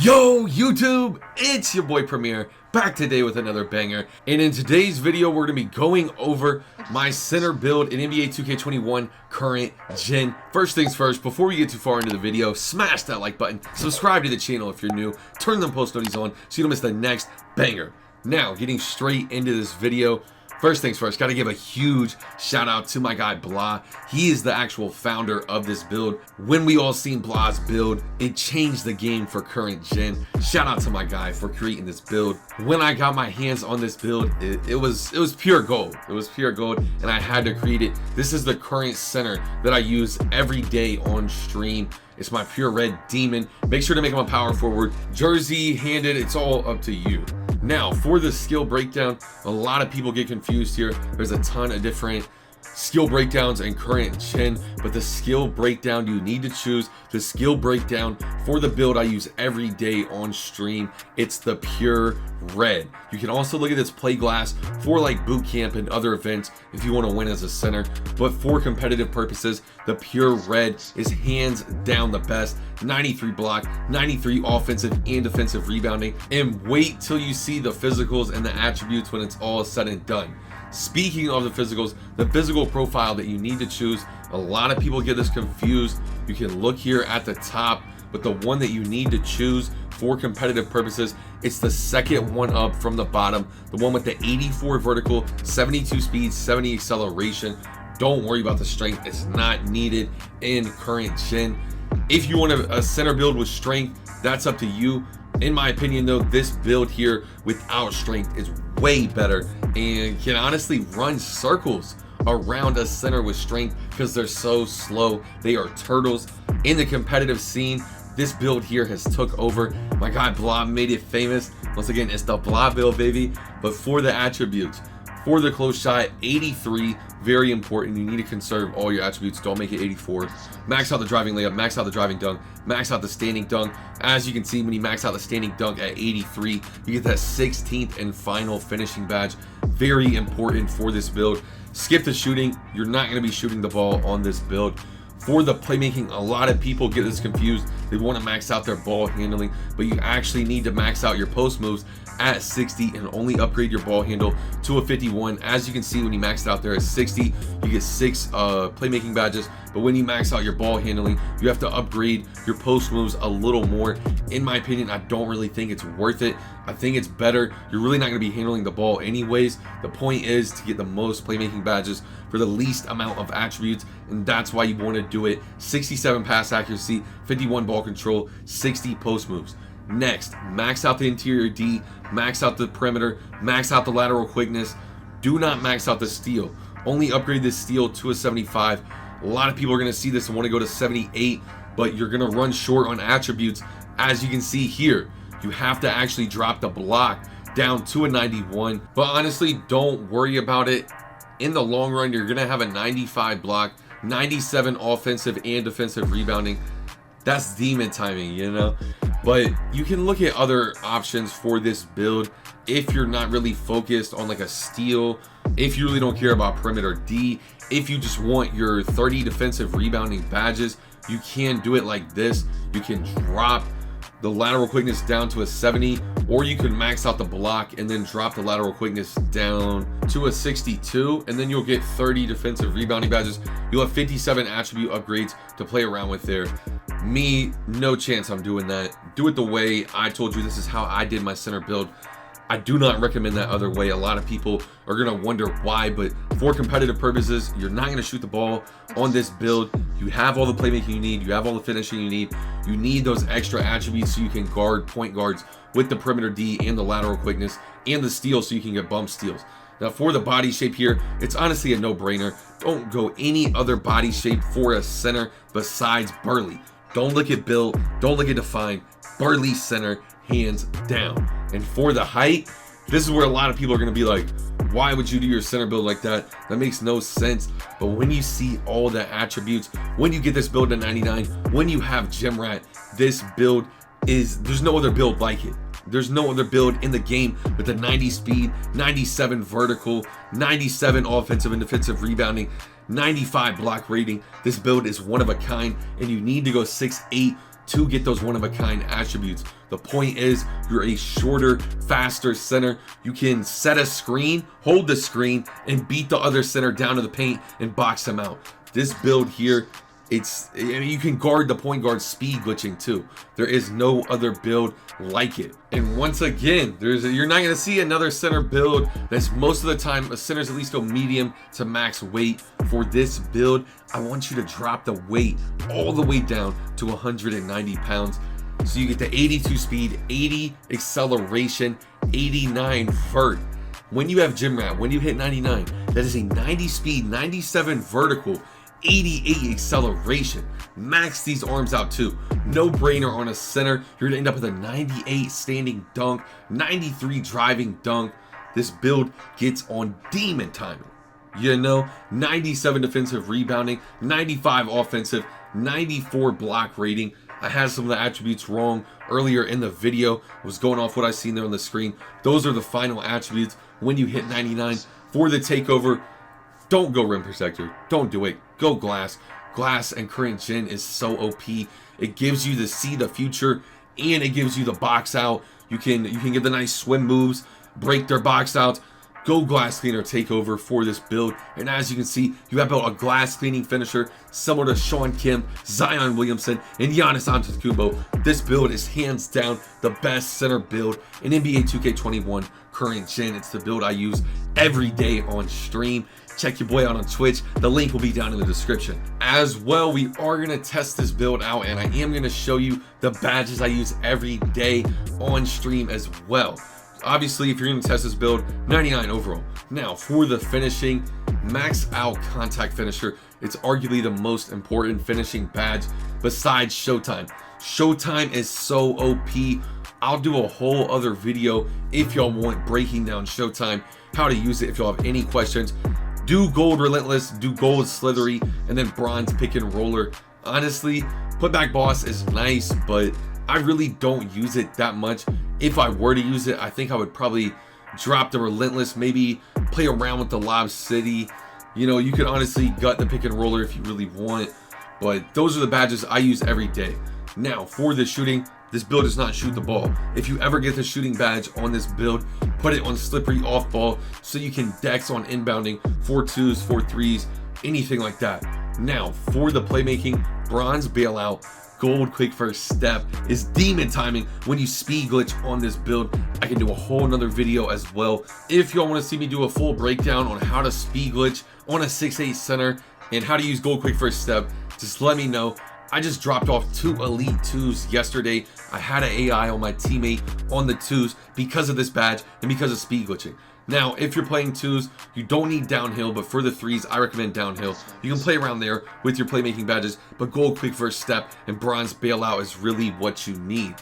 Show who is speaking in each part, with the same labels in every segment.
Speaker 1: Yo YouTube, it's your boy Premier, back today with another banger. And in today's video we're going to be going over my center build in NBA 2K21 current gen. First things first, before we get too far into the video, smash that like button, subscribe to the channel if you're new, turn them post notifications on so you don't miss the next banger. Now getting straight into this video, first things first, gotta give a huge shout out to my guy Blah. He is the actual founder of this build. When we all seen Blah's build, it changed the game for current gen. Shout out to my guy for creating this build. When I got my hands on this build, it was pure gold. It was pure gold and I had to create it. This is the current center that I use every day on stream. It's my pure red demon. Make sure to make him a power forward. Jersey, handed, it's all up to you. Now for the skill breakdown, a lot of people get confused here. There's a ton of different skill breakdowns in current gen, but the skill breakdown you need to choose, the skill breakdown for the build I use every day on stream, it's the pure red. You can also look at this play glass for like boot camp and other events if you want to win as a center, but for competitive purposes, the pure red is hands down the best. 93 block, 93 offensive and defensive rebounding, and wait till you see the physicals and the attributes when it's all said and done. Speaking of the physicals, the physical profile that you need to choose, a lot of people get this confused. You can look here at the top, but the one that you need to choose for competitive purposes, it's the second one up from the bottom, the one with the 84 vertical, 72 speed, 70 acceleration. Don't worry about the strength, it's not needed in current gen. If you want a center build with strength, that's up to you. In my opinion though, this build here without strength is way better and can honestly run circles around a center with strength because they're so slow. They are turtles. In the competitive scene, this build here has took over. My guy Blah made it famous. Once again, it's the Blah build, baby. But for the attributes, for the close shot, 83, very important. You need to conserve all your attributes. Don't make it 84. Max out the driving layup, max out the driving dunk, max out the standing dunk. As you can see, when you max out the standing dunk at 83, you get that 16th and final finishing badge. Very important for this build. Skip the shooting. You're not going to be shooting the ball on this build. For the playmaking, a lot of people get this confused. They want to max out their ball handling, but you actually need to max out your post moves at 60 and only upgrade your ball handle to a 51. As you can see, when you max it out there at 60, you get 6 playmaking badges, but when you max out your ball handling, you have to upgrade your post moves a little more. In my opinion, I don't really think it's worth it. I think it's better. You're really not going to be handling the ball anyways. The point is to get the most playmaking badges for the least amount of attributes, and that's why you want to do it. 67 pass accuracy, 51 ball control, 60 post moves. Next, max out the interior D, max out the perimeter, max out the lateral quickness. Do not max out the steal. Only upgrade this steal to a 75. A lot of people are going to see this and want to go to 78, but you're going to run short on attributes. As you can see here, you have to actually drop the block down to a 91, but honestly, don't worry about it. In the long run, you're going to have a 95 block, 97 offensive and defensive rebounding. That's demon timing, you know? But you can look at other options for this build if you're not really focused on like a steal, if you really don't care about perimeter D, if you just want your 30 defensive rebounding badges, you can do it like this. You can drop the lateral quickness down to a 70, or you can max out the block and then drop the lateral quickness down to a 62, and then you'll get 30 defensive rebounding badges. You'll have 57 attribute upgrades to play around with there. Me, no chance I'm doing that. Do it the way I told you. This is how I did my center build. I do not recommend that other way. A lot of people are going to wonder why, but for competitive purposes, you're not going to shoot the ball on this build. You have all the playmaking you need. You have all the finishing you need. You need those extra attributes so you can guard point guards with the perimeter D and the lateral quickness and the steal so you can get bump steals. Now for the body shape here, it's honestly a no-brainer. Don't go any other body shape for a center besides Burly. Don't look at build. Don't look at define. Burly center, hands down. And for the height, this is where a lot of people are going to be like, why would you do your center build like that? That makes no sense. But when you see all the attributes, when you get this build to 99, when you have Gem Rat, this build is, there's no other build like it. There's no other build in the game with the 90 speed, 97 vertical, 97 offensive and defensive rebounding, 95 block rating. This build is one of a kind, and you need to go 6'8", to get those one-of-a-kind attributes. The point is, you're a shorter, faster center. You can set a screen, hold the screen, and beat the other center down to the paint and box them out. This build here, you can guard the point guard speed glitching too. There is no other build like it. And once again, you're not gonna see another center build that's most of the time, centers at least go medium to max weight. For this build, I want you to drop the weight all the way down to 190 pounds. So you get the 82 speed, 80 acceleration, 89 vert. When you have gym rat, when you hit 99, that is a 90 speed, 97 vertical, 88 acceleration. Max these arms out too. No brainer on a center. You're gonna end up with a 98 standing dunk, 93 driving dunk. This build gets on demon timing. 97 defensive rebounding, 95 offensive, 94 block rating. I had some of the attributes wrong earlier in the video. I was going off what I seen there on the screen. Those are the final attributes when you hit 99. For the takeover, don't go rim protector. Don't do it. Go glass. Glass and current gen is so OP. It gives you the see the future, and it gives you the box out. You can get the nice swim moves, break their box out. Go glass cleaner takeover for this build. And as you can see, you have built a glass cleaning finisher similar to Sean Kim, Zion Williamson, and Giannis Antetokounmpo. This build is hands down the best center build in NBA 2K21 current gen. It's the build I use every day on stream. Check your boy out on Twitch. The link will be down in the description. As well, we are going to test this build out, and I am going to show you the badges I use every day on stream as well. Obviously, if you're going to test this build, 99 overall. Now, for the finishing, max out contact finisher. It's arguably the most important finishing badge besides Showtime. Showtime is so OP. I'll do a whole other video if y'all want breaking down Showtime, how to use it. If y'all have any questions, do gold relentless, do gold slithery, and then bronze pick and roller. Honestly, putback boss is nice, but I really don't use it that much. If I were to use it, I think I would probably drop the relentless, maybe play around with the lob city. You could honestly gut the pick and roller if you really want, but those are the badges I use every day. Now, for the shooting, this build does not shoot the ball. If you ever get the shooting badge on this build, put it on slippery off ball so you can dex on inbounding, 4-2s, 4-3s, anything like that. Now, for the playmaking, bronze bailout, gold quick first step is demon timing when you speed glitch on this build. I can do a whole nother video as well. If y'all want to see me do a full breakdown on how to speed glitch on a 6'8 center and how to use gold quick first step, just let me know. I just dropped off 2 elite 2s yesterday. I had an AI on my teammate on the 2s because of this badge and because of speed glitching. Now, if you're playing 2s, you don't need downhill, but for the 3s, I recommend downhill. You can play around there with your playmaking badges, but gold quick first step and bronze bailout is really what you need.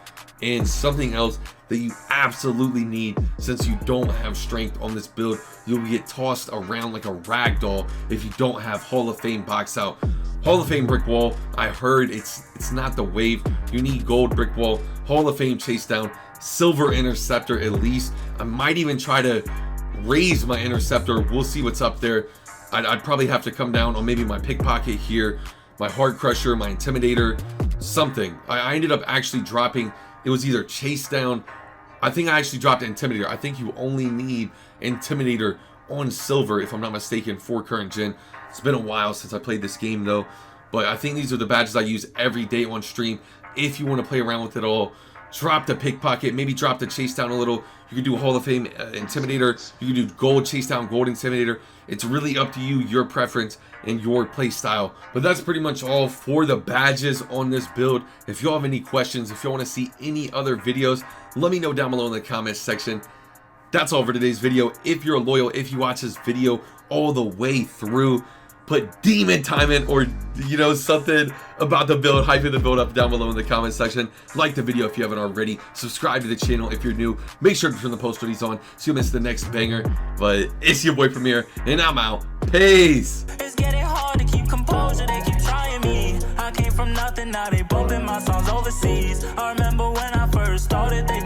Speaker 1: And something else that you absolutely need, since you don't have strength on this build, you'll get tossed around like a rag doll if you don't have Hall of Fame box out. Hall of Fame brick wall, I heard it's not the wave. You need gold brick wall, Hall of Fame chase down, silver interceptor at least. I might even try to raise my interceptor. We'll see what's up there. I'd probably have to come down on maybe my pickpocket here, my heart crusher, my intimidator, something. I ended up actually dropping, it was either chase down. I think I actually dropped intimidator. I think you only need intimidator on silver, if I'm not mistaken, for current gen. It's been a while since I played this game though, but I think these are the badges I use every day on stream. If you want to play around with it all, drop the pickpocket, maybe drop the chase down a little. You can do Hall of Fame intimidator, you can do gold chase down, gold intimidator. It's really up to you, your preference and your play style. But that's pretty much all for the badges on this build. If y'all have any questions, if y'all want to see any other videos, let me know down below in the comments section. That's all for today's video. If you're loyal, if you watch this video all the way through, put demon time in, or something about the build, hyping the build up down below in the comment section. Like the video if you haven't already. Subscribe to the channel if you're new. Make sure to turn the post notifications on so you miss the next banger. But it's your boy Premier, and I'm out. Peace.
Speaker 2: It's getting hard to keep composure. They keep trying me. I came from nothing, now they bumping my songs overseas. I remember when I first started, they